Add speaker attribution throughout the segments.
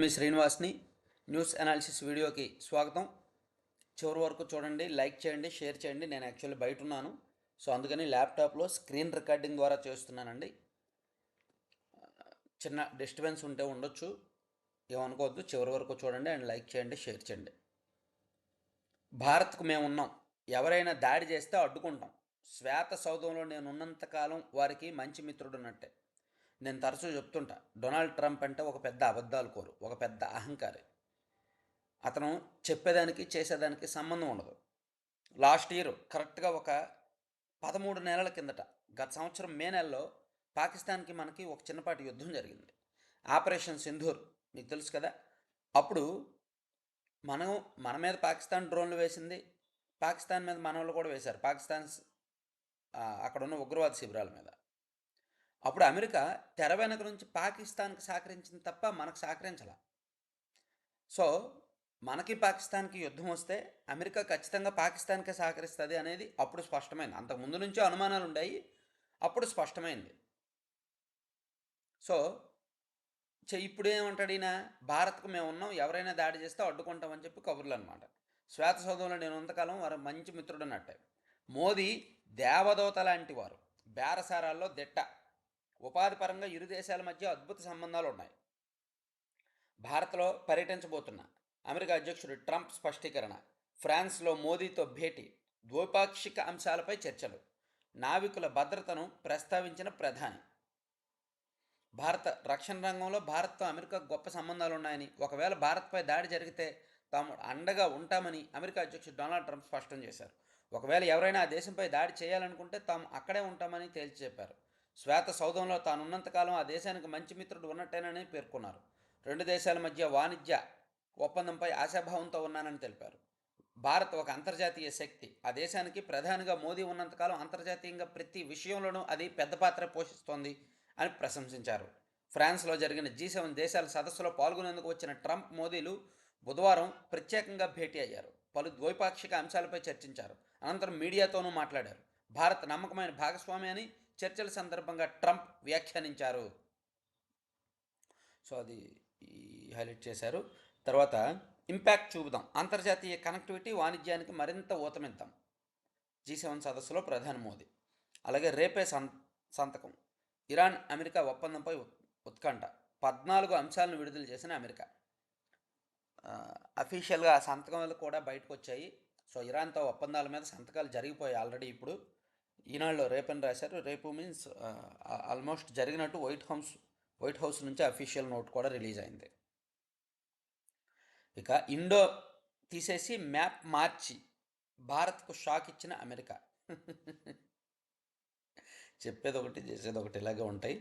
Speaker 1: మీ శ్రీనివాస్ని news analysis వీడియోకి స్వాగతం. చివరి వరకు చూడండి, లైక్ చేయండి, షేర్ చేయండి. నేను యాక్చువల్లీ బయట ఉన్నాను, సో అందుకని ల్యాప్టాప్లో స్క్రీన్ రికార్డింగ్ ద్వారా చేస్తున్నానండి. చిన్న డిస్టర్బెన్స్ ఉంటే ఉండొచ్చు, ఏమనుకోవద్దు. చివరి వరకు చూడండి అండ్ లైక్ చేయండి, షేర్ చేయండి. భారత్కు మేము ఉన్నాం, ఎవరైనా దాడి చేస్తే అడ్డుకుంటాం. శ్వేత సౌధంలో నేను ఉన్నంతకాలం వారికి మంచి మిత్రుడు ఉన్నట్టే. నేను తరచూ చెప్తుంటా, డొనాల్డ్ ట్రంప్ అంటే ఒక పెద్ద అబద్ధాలు కోరు, ఒక పెద్ద అహంకారి. అతను చెప్పేదానికి చేసేదానికి సంబంధం ఉండదు. లాస్ట్ ఇయర్ కరెక్ట్గా ఒక 13 నెలల కిందట, గత సంవత్సరం మే నెలలో పాకిస్తాన్కి మనకి ఒక చిన్నపాటి యుద్ధం జరిగింది, ఆపరేషన్ సింధూర్, మీకు తెలుసు కదా. అప్పుడు మన మీద పాకిస్తాన్ డ్రోన్లు వేసింది, పాకిస్తాన్ మీద మన వాళ్ళు కూడా వేశారు, పాకిస్తాన్ అక్కడ ఉన్న ఉగ్రవాద శిబిరాల మీద. అప్పుడు అమెరికా తెర వెనక నుంచి పాకిస్తాన్కి సహకరించింది తప్ప మనకు సహకరించాల. సో మనకి పాకిస్తాన్కి యుద్ధం వస్తే అమెరికా ఖచ్చితంగా పాకిస్తాన్కే సహకరిస్తుంది అనేది అప్పుడు స్పష్టమైంది. అంతకుముందు నుంచే అనుమానాలు ఉన్నాయి, అప్పుడు స్పష్టమైంది. సో ఇప్పుడు ఏమంటాడు ఈయన, భారత్కు మేము ఉన్నాం, ఎవరైనా దాడి చేస్తే అడ్డుకుంటామని చెప్పి కబుర్లు అనమాట. శ్వేత సౌధంలో నేను ఉన్నంతకాలం వారు మంచి మిత్రుడు అన్నట్టే. మోదీ దేవదూత లాంటి వారు, బేరసారాల్లో దిట్ట, ఉపాధి పరంగా ఇరు దేశాల మధ్య అద్భుత సంబంధాలు ఉన్నాయి. భారత్లో పర్యటించబోతున్న అమెరికా అధ్యక్షుడు ట్రంప్ స్పష్టీకరణ, ఫ్రాన్స్లో మోదీతో భేటీ, ద్వైపాక్షిక అంశాలపై చర్చలు, నావికుల భద్రతను ప్రస్తావించిన ప్రధాని. భారత రక్షణ రంగంలో భారత్తో అమెరికా గొప్ప సంబంధాలు ఉన్నాయని, ఒకవేళ భారత్పై దాడి జరిగితే తాము అండగా ఉంటామని అమెరికా అధ్యక్షుడు డొనాల్డ్ ట్రంప్ స్పష్టం చేశారు. ఒకవేళ ఎవరైనా ఆ దేశంపై దాడి చేయాలనుకుంటే తాము అక్కడే ఉంటామని తేల్చి చెప్పారు. శ్వేత సౌధంలో తానున్నంతకాలం ఆ దేశానికి మంచి మిత్రుడు ఉన్నట్టేనని పేర్కొన్నారు. రెండు దేశాల మధ్య వాణిజ్య ఒప్పందంపై ఆశాభావంతో ఉన్నానని తెలిపారు. భారత్ ఒక అంతర్జాతీయ శక్తి, ఆ దేశానికి ప్రధానిగా మోదీ ఉన్నంతకాలం అంతర్జాతీయంగా ప్రతి విషయంలోనూ అది పెద్ద పాత్ర పోషిస్తోంది అని ప్రశంసించారు. ఫ్రాన్స్లో జరిగిన G7 దేశాల సదస్సులో పాల్గొనేందుకు వచ్చిన ట్రంప్, మోదీలు బుధవారం ప్రత్యేకంగా భేటీ అయ్యారు. పలు ద్వైపాక్షిక అంశాలపై చర్చించారు. అనంతరం మీడియాతోనూ మాట్లాడారు. భారత్ నమ్మకమైన భాగస్వామి అని చర్చల సందర్భంగా ట్రంప్ వ్యాఖ్యానించారు. సో అది హైలైట్ చేశారు. తర్వాత ఇంపాక్ట్ చూపుదాం, అంతర్జాతీయ కనెక్టివిటీ, వాణిజ్యానికి మరింత ఊతమిద్దాం, G7 సదస్సులో ప్రధాని మోదీ. అలాగే రేపే సంతకం, ఇరాన్ అమెరికా ఒప్పందంపై ఉత్కంఠ, 14 అంశాలను విడుదల చేసిన అమెరికా. అఫీషియల్గా ఆ సంతకాలు కూడా బయటకు వచ్చాయి. సో ఇరాన్తో ఒప్పందాల మీద సంతకాలు జరిగిపోయాయి ఆల్రెడీ. ఇప్పుడు ఈనాడులో రేపని రాశారు. రేపు మీన్స్ ఆల్మోస్ట్ జరిగినట్టు వైట్ హౌస్ నుంచి అఫీషియల్ నోట్ కూడా రిలీజ్ అయింది. ఇక ఇండో తీసేసి మ్యాప్ మార్చి భారత్కు షాక్ ఇచ్చిన అమెరికా. చెప్పేది ఒకటి చేసేది ఒకటి, ఇలాగే ఉంటాయి.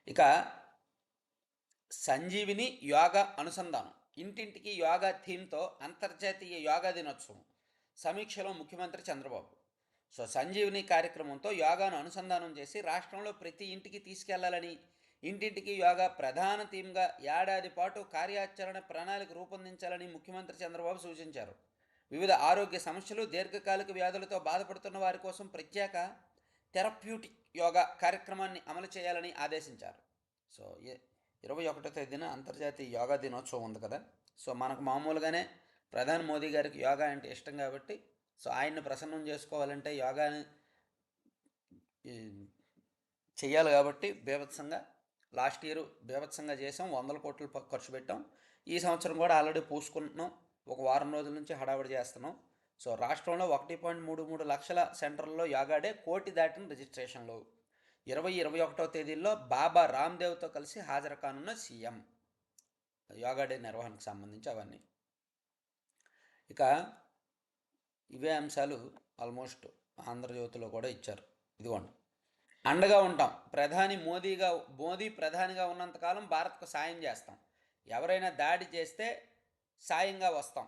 Speaker 1: ఇక సంజీవిని యోగా అనుసంధానం, ఇంటింటికి యోగా థీమ్తో అంతర్జాతీయ యోగా దినోత్సవం, సమీక్షలో ముఖ్యమంత్రి చంద్రబాబు. సో సంజీవిని కార్యక్రమంతో యోగాను అనుసంధానం చేసి రాష్ట్రంలో ప్రతి ఇంటికి తీసుకెళ్లాలని, ఇంటింటికి యోగా ప్రధాన థీమ్గా ఏడాది పాటు కార్యాచరణ ప్రణాళిక రూపొందించాలని ముఖ్యమంత్రి చంద్రబాబు సూచించారు. వివిధ ఆరోగ్య సమస్యలు, దీర్ఘకాలిక వ్యాధులతో బాధపడుతున్న వారి కోసం ప్రత్యేక థెరప్యూటిక్ యోగా కార్యక్రమాన్ని అమలు చేయాలని ఆదేశించారు. సో 21వ తేదీన అంతర్జాతీయ యోగా దినోత్సవం ఉంది కదా. సో మనకు మామూలుగానే ప్రధాని మోదీ గారికి యోగా అంటే ఇష్టం కాబట్టి, సో ఆయన్ని ప్రసన్నం చేసుకోవాలంటే యోగాని చెయ్యాలి కాబట్టి బీభత్సంగా, లాస్ట్ ఇయర్ బీభత్సంగా చేసాం, 100 కోట్లు ఖర్చు పెట్టాం. ఈ సంవత్సరం కూడా ఆల్రెడీ పూసుకుంటున్నాం, ఒక వారం రోజుల నుంచి హడావిడి చేస్తున్నాం. సో రాష్ట్రంలో 1.33 లక్షల సెంటర్లలో యోగా డే, 1 కోటి దాటిన రిజిస్ట్రేషన్లు. 21వ తేదీల్లో బాబా రామ్దేవ్తో కలిసి హాజరు కానున్న సీఎం. యోగా డే నిర్వహణకు సంబంధించి అవన్నీ. ఇక ఇవే అంశాలు ఆల్మోస్ట్ ఆంధ్రజ్యోతిలో కూడా ఇచ్చారు. ఇదిగోండి, అండగా ఉంటాం, మోదీ ప్రధానిగా ఉన్నంతకాలం భారత్కు సాయం చేస్తాం, ఎవరైనా దాడి చేస్తే సాయంగా వస్తాం.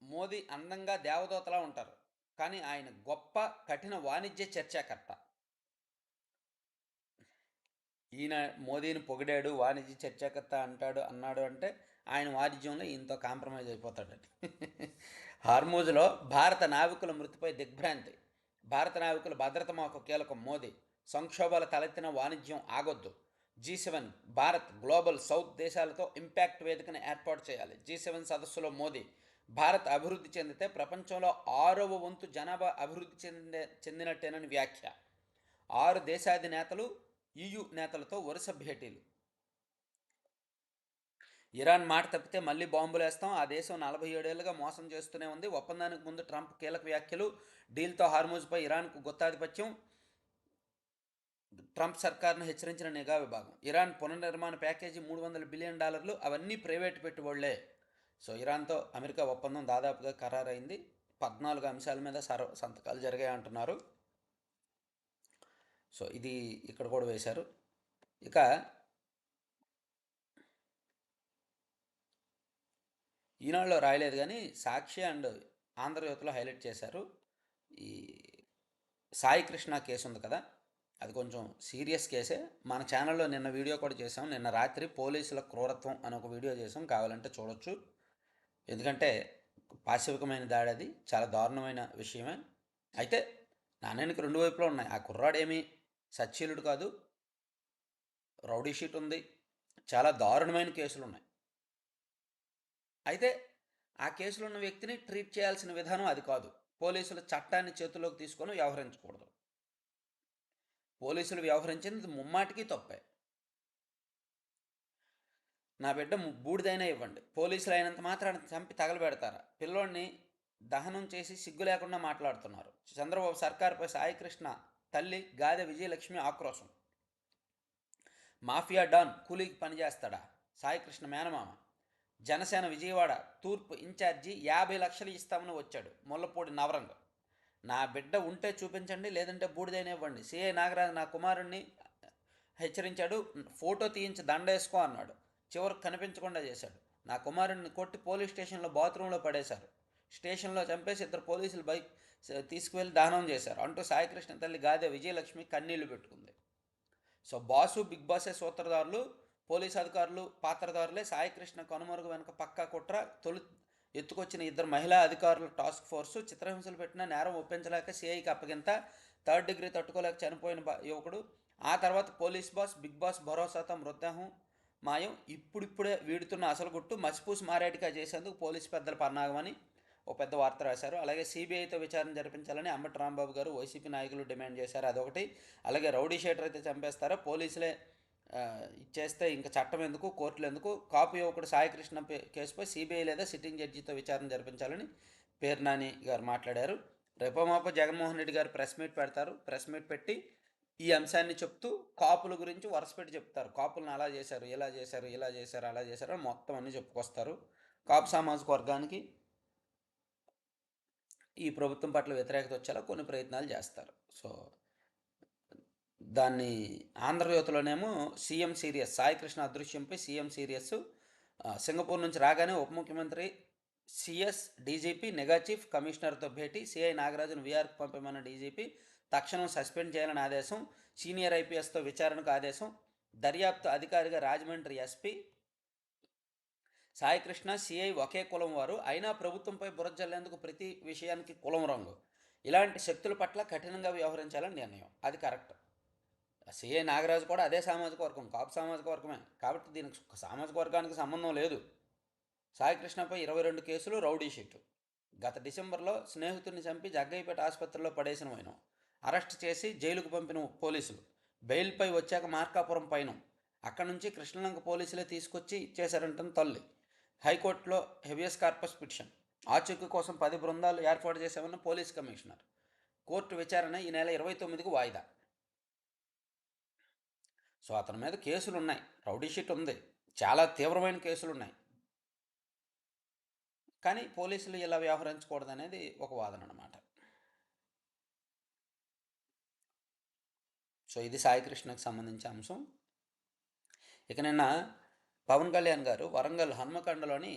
Speaker 1: మోదీ అందంగా దేవదూతలా ఉంటారు, కానీ ఆయన గొప్ప కఠిన వాణిజ్య చర్చాకర్త. ఈయన మోదీని పొగిడాడు, వాణిజ్య చర్చాకర్త అన్నాడు అంటే ఆయన వాణిజ్యంలో ఈయనతో కాంప్రమైజ్ అయిపోతాడని. హార్మూజ్లో భారత నావికుల మృతిపై దిగ్భ్రాంతి, భారత నావికుల భద్రత మాకు కీలకం మోదీ, సంక్షోభాలు తలెత్తిన వాణిజ్యం ఆగొద్దు, G7 భారత్ గ్లోబల్ సౌత్ దేశాలతో ఇంపాక్ట్ వేదికను ఏర్పాటు చేయాలి. G7 సదస్సులో మోదీ, భారత్ అభివృద్ధి చెందితే ప్రపంచంలో 6వ వంతు జనాభా అభివృద్ధి చెందినట్టేనని వ్యాఖ్య. 6 దేశాధినేతలు EU నేతలతో వరుస భేటీలు. ఇరాన్ మాట తప్పితే మళ్ళీ బాంబులేస్తాం, ఆ దేశం 47 ఏళ్లుగా మోసం చేస్తూనే ఉంది. ఒప్పందానికి ముందు ట్రంప్ కీలక వ్యాఖ్యలు. డీల్తో హార్మూజ్పై ఇరాన్కు గుత్తాధిపత్యం. ట్రంప్ సర్కార్ను హెచ్చరించిన నిఘా విభాగం. ఇరాన్ పునర్నిర్మాణ ప్యాకేజీ $300 బిలియన్, అవన్నీ ప్రైవేటు పెట్టుబడులే. సో ఇరాన్తో అమెరికా ఒప్పందం దాదాపుగా ఖరారైంది. 14 అంశాల మీద సంతకాలు జరిగాయి అంటున్నారు. సో ఇది ఇక్కడ కూడా వేశారు. ఇక ఈనాడులో రాయలేదు కానీ సాక్షి అండ్ ఆంధ్రజ్యోతిలో హైలైట్ చేశారు. ఈ సాయి కృష్ణ కేసు ఉంది కదా, అది కొంచెం సీరియస్ కేసే. మన ఛానల్లో నిన్న వీడియో కూడా చేసాం. నిన్న రాత్రి పోలీసుల క్రూరత్వం అని ఒక వీడియో చేసాం, కావాలంటే చూడొచ్చు. ఎందుకంటే పాశవికమైన దాడి, అది చాలా దారుణమైన విషయమే. అయితే నాణ్యానికి 2 వైపులో ఉన్నాయి. ఆ కుర్రాడేమీ సచ్చీలుడు కాదు, రౌడీ షీట్ ఉంది, చాలా దారుణమైన కేసులు ఉన్నాయి. అయితే ఆ కేసులో ఉన్న వ్యక్తిని ట్రీట్ చేయాల్సిన విధానం అది కాదు. పోలీసులు చట్టాన్ని చేతుల్లోకి తీసుకొని వ్యవహరించకూడదు. పోలీసులు వ్యవహరించింది ముమ్మాటికి తప్పే. నా బిడ్డ బూడిదైనా ఇవ్వండి, పోలీసులు అయినంత మాత్రాన్ని చంపి తగలబెడతారా? పిల్లోడిని దహనం చేసి సిగ్గు లేకుండా మాట్లాడుతున్నారు. చంద్రబాబు సర్కారుపై సాయికృష్ణ తల్లి గాదె విజయలక్ష్మి ఆక్రోశం. మాఫియా డాన్ కూలీకి పనిచేస్తాడా? సాయికృష్ణ మేనమామ. జనసేన విజయవాడ తూర్పు ఇన్ఛార్జి 50 లక్షలు ఇస్తామని వచ్చాడు. ముల్లపూడి నవరంగ్. నా బిడ్డ ఉంటే చూపించండి, లేదంటే బూడిదైనా ఇవ్వండి. సిఐ నాగరాజు నా కుమారుణ్ణి హెచ్చరించాడు, ఫోటో తీయించి దండేసుకో అన్నాడు. చివరికి కనిపించకుండా చేశాడు. నా కుమారుడిని కొట్టి పోలీస్ స్టేషన్లో బాత్రూంలో పడేశారు. స్టేషన్లో చంపేసి 2 పోలీసులు బైక్ తీసుకువెళ్ళి దహనం చేశారు అంటూ సాయికృష్ణ తల్లి గాదె విజయలక్ష్మి కన్నీళ్లు పెట్టుకుంది. సో బాసు, బిగ్ బాసే సూత్రధారులు, పోలీసు అధికారులు పాత్రధారులే. సాయికృష్ణ కనుమరుగు వెనుక పక్కా కుట్ర. తొలి ఎత్తుకొచ్చిన 2 మహిళా అధికారుల టాస్క్ ఫోర్సు. చిత్రహింసలు పెట్టిన నేరం ఒప్పించలేక సిఐకి అప్పగింత. 3rd డిగ్రీ తట్టుకోలేక చనిపోయిన యువకుడు. ఆ తర్వాత పోలీస్ బాస్, బిగ్ బాస్ భరోసాతో మృతదేహం మాయం. ఇప్పుడిప్పుడే వీడుతున్న అసలు గుట్టు. మసిపూసి మారేటిగా చేసేందుకు పోలీసు పెద్దల పన్నాగమని ఒక పెద్ద వార్త రాశారు. అలాగే సిబిఐతో విచారణ జరిపించాలని అంబటి రాంబాబు గారు, వైసీపీ నాయకులు డిమాండ్ చేశారు. అదొకటి. అలాగే రౌడీ షీటర్ అయితే చంపేస్తారో, పోలీసులే ఇచ్చేస్తే ఇంకా చట్టం ఎందుకు, కోర్టులు ఎందుకు? కాపు యువకుడు సాయికృష్ణ కేసుపై సిబిఐ లేదా సిట్టింగ్ జడ్జితో విచారణ జరిపించాలని పేర్నాని గారు మాట్లాడారు. రేపమాప జగన్మోహన్ రెడ్డి గారు ప్రెస్ మీట్ పెడతారు. ప్రెస్ మీట్ పెట్టి ఈ అంశాన్ని చెప్తూ కాపుల గురించి వరుసపెట్టి చెప్తారు. కాపులను అలా చేశారు, ఇలా చేశారు, ఇలా చేశారు, అలా చేశారు అని మొత్తం అన్నీ చెప్పుకొస్తారు. కాపు సామాజిక వర్గానికి ఈ ప్రభుత్వం పట్ల వ్యతిరేకత వచ్చేలా కొన్ని ప్రయత్నాలు చేస్తారు. సో దాన్ని ఆంధ్రజ్యోతిలోనేమో సీఎం సీరియస్, సాయికృష్ణ అదృశ్యంపై సీఎం సీరియస్. సింగపూర్ నుంచి రాగానే ఉప ముఖ్యమంత్రి సిఎస్ డీజీపీ నిఘా చీఫ్ కమిషనర్తో భేటీ. సిఐ నాగరాజును వీఆర్కు పంపమన్న డీజీపీ తక్షణం సస్పెండ్ చేయాలని ఆదేశం. సీనియర్ ఐపీఎస్తో విచారణకు ఆదేశం. దర్యాప్తు అధికారిగా రాజమండ్రి ఎస్పీ. సాయికృష్ణ సిఐ ఒకే కులం వారు, అయినా ప్రభుత్వంపై బురజల్లేందుకు ప్రతి విషయానికి కులం రంగు. ఇలాంటి శక్తుల పట్ల కఠినంగా వ్యవహరించాలని నిర్ణయం. అది కరెక్ట్. సిఐ నాగరాజు కూడా అదే సామాజిక వర్గం, కాపు సామాజిక వర్గమే. కాబట్టి దీనికి సామాజిక వర్గానికి సంబంధం లేదు. సాయికృష్ణపై 22 కేసులు, రౌడీ షీటు. గత డిసెంబర్లో స్నేహితుడిని చంపి జగ్గయ్యపేట ఆసుపత్రిలో పడేసిన వైనం. అరెస్ట్ చేసి జైలుకు పంపిన పోలీసులు. బెయిల్పై వచ్చాక మార్కాపురం పైనం. అక్కడి నుంచి కృష్ణలంక పోలీసులే తీసుకొచ్చి ఇచ్చేశారంటున్న తల్లి. హైకోర్టులో హెబియస్ కార్పస్ పిటిషన్. ఆచూకీ కోసం 10 బృందాలు ఏర్పాటు చేశామన్న పోలీస్ కమిషనర్. కోర్టు విచారణ ఈ నెల 29కు వాయిదా. సో అతని మీద కేసులు ఉన్నాయి, రౌడీ షీట్ ఉంది, చాలా తీవ్రమైన కేసులు ఉన్నాయి. కానీ పోలీసులు ఇలా వ్యవహరించకూడదనేది ఒక వాదన అన్నమాట. సో ఇది సాయికృష్ణకు సంబంధించిన అంశం. ఇక నిన్న పవన్ కళ్యాణ్ గారు వరంగల్ హన్మకొండలోని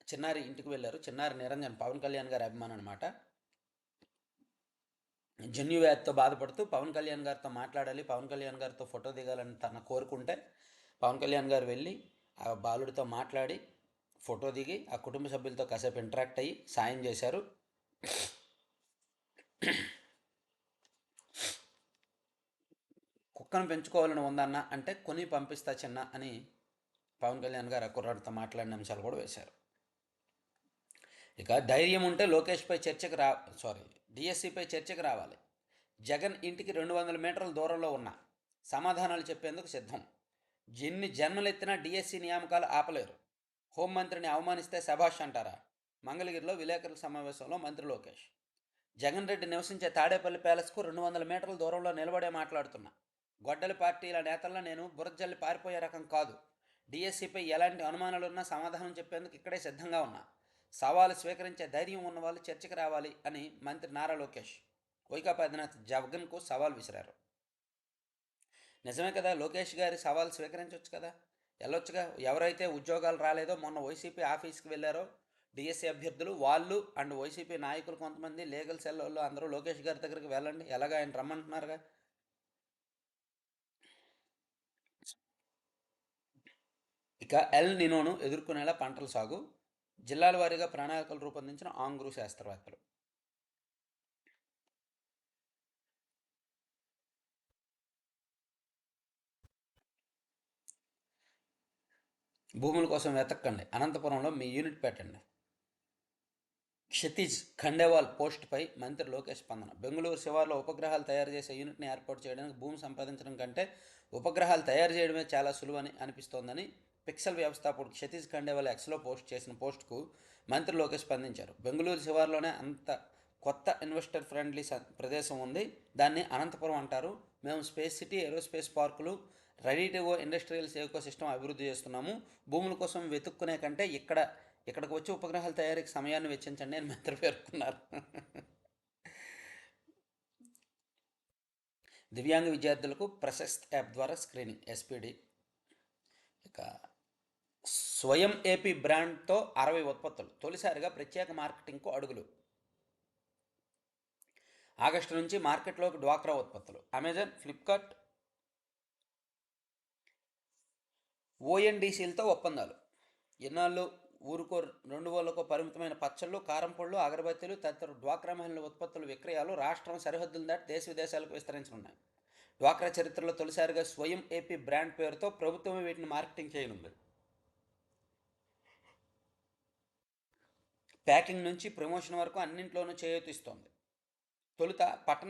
Speaker 1: చిన్నారి ఇంటికి వెళ్ళారు. చిన్నారి నిరంజన్ పవన్ కళ్యాణ్ గారి అభిమానం అనమాట. జన్యు వ్యాధితో బాధపడుతూ పవన్ కళ్యాణ్ గారితో మాట్లాడాలి, పవన్ కళ్యాణ్ గారితో ఫోటో దిగాలని తన కోరుకుంటే పవన్ కళ్యాణ్ గారు వెళ్ళి ఆ బాలుడితో మాట్లాడి ఫోటో దిగి ఆ కుటుంబ సభ్యులతో కాసేపు ఇంటరాక్ట్ అయ్యి సాయం చేశారు. కుక్కను పెంచుకోవాలని ఉందన్న అంటే కొని పంపిస్తా చిన్న అని పవన్ కళ్యాణ్ గారు ఆ కుర్రాడితో మాట్లాడిన అంశాలు కూడా వేశారు. ఇక ధైర్యం ఉంటే లోకేష్పై చర్చకు డిఎస్సిపై చర్చకు రావాలి. జగన్ ఇంటికి 200 మీటర్ల దూరంలో ఉన్నా సమాధానాలు చెప్పేందుకు సిద్ధం. ఎన్ని జన్మలెత్తినా డిఎస్సి నియామకాలు ఆపలేరు. హోంమంత్రిని అవమానిస్తే శభాష్ అంటారా? మంగళగిరిలో విలేకరుల సమావేశంలో మంత్రి లోకేష్. జగన్ రెడ్డి నివసించే తాడేపల్లి ప్యాలెస్కు 200 మీటర్ల దూరంలో నిలబడే మాట్లాడుతున్నా. గొడ్డలి పార్టీల నేతల్లో నేను బురజల్లి పారిపోయే రకం కాదు. డిఎస్సిపై ఎలాంటి అనుమానాలున్నా సమాధానం చెప్పేందుకు ఇక్కడే సిద్ధంగా ఉన్నా. సవాలు స్వీకరించే ధైర్యం ఉన్న వాళ్ళు చర్చకు రావాలి అని మంత్రి నారా లోకేష్ వైకాపా అధినేత జగన్కు సవాల్ విసిరారు. నిజమే కదా, లోకేష్ గారి సవాల్ స్వీకరించవచ్చు కదా, వెళ్ళొచ్చుగా. ఎవరైతే ఉద్యోగాలు రాలేదో మొన్న వైసీపీ ఆఫీస్కి వెళ్ళారో డిఎస్సి అభ్యర్థులు వాళ్ళు అండ్ వైసీపీ నాయకులు కొంతమంది లీగల్ సెల్ వాళ్ళు అందరూ లోకేష్ గారి దగ్గరికి వెళ్ళండి, ఎలాగ ఆయన రమ్మంటున్నారుగా. ఇక ఎల్ నినోను ఎదుర్కొనేలా పంటల సాగు, జిల్లాల వారీగా ప్రణాళికలు రూపొందించిన ఆంగ్రూ శాస్త్రవేత్తలు. భూముల కోసం వెతక్కండి, అనంతపురంలో మీ యూనిట్ పెట్టండి. క్షితిజ్ ఖండేవాల్ పోస్టుపై మంత్రి లోకేష్ స్పందన. బెంగళూరు శివార్లో ఉపగ్రహాలు తయారు చేసే యూనిట్ని ఏర్పాటు చేయడానికి భూమి సంపాదించడం కంటే ఉపగ్రహాలు తయారు చేయడమే చాలా సులువని అనిపిస్తోందని పిక్సెల్ వ్యవస్థాపకుడు క్షితిజ్ ఖండేవాల్ ఎక్స్లో పోస్ట్ చేసిన పోస్టుకు మంత్రి లోకేష్ స్పందించారు. బెంగళూరు శివార్లోనే అంత కొత్త ఇన్వెస్టర్ ఫ్రెండ్లీ ప్రదేశం ఉంది, దాన్ని అనంతపురం అంటారు. మేము స్పేస్ సిటీ, ఏరోస్పేస్ పార్కులు, ready to go industrial eco system అభివృద్ధి చేస్తున్నాము. భూముల కోసం వెతుక్కునే కంటే ఇక్కడికి వచ్చి ఉపగ్రహాల తయారీకి సమయాన్ని వెచ్చించండి అని మంత్రి పేర్కొన్నారు. దివ్యాంగ విద్యార్థులకు ప్రశస్త్ యాప్ ద్వారా స్క్రీనింగ్ ఎస్పీడి. ఇక స్వయం ఏపీ బ్రాండ్తో 60 ఉత్పత్తులు, తొలిసారిగా ప్రత్యేక మార్కెటింగ్కు అడుగులు. ఆగస్టు నుంచి మార్కెట్లోకి డ్వాక్రా ఉత్పత్తులు. అమెజాన్, ఫ్లిప్కార్ట్, ఓఎన్డీసీలతో ఒప్పందాలు. ఎన్నాళ్ళు ఊరుకో 200లకు పరిమితమైన పచ్చళ్ళు, కారం పళ్ళు, అగరబత్తీలు తదితర డ్వాక్రా మహిళల ఉత్పత్తుల విక్రయాలు రాష్ట్రం సరిహద్దులు దాటి దేశ విదేశాలకు విస్తరించనున్నాయి. డ్వాక్రా చరిత్రలో తొలిసారిగా స్వయం ఏపీ బ్రాండ్ పేరుతో ప్రభుత్వమే వీటిని మార్కెటింగ్ చేయనుంది. ప్యాకింగ్ నుంచి ప్రమోషన్ వరకు అన్నింట్లోనూ చేయూతిస్తోంది. తొలుత పట్టణ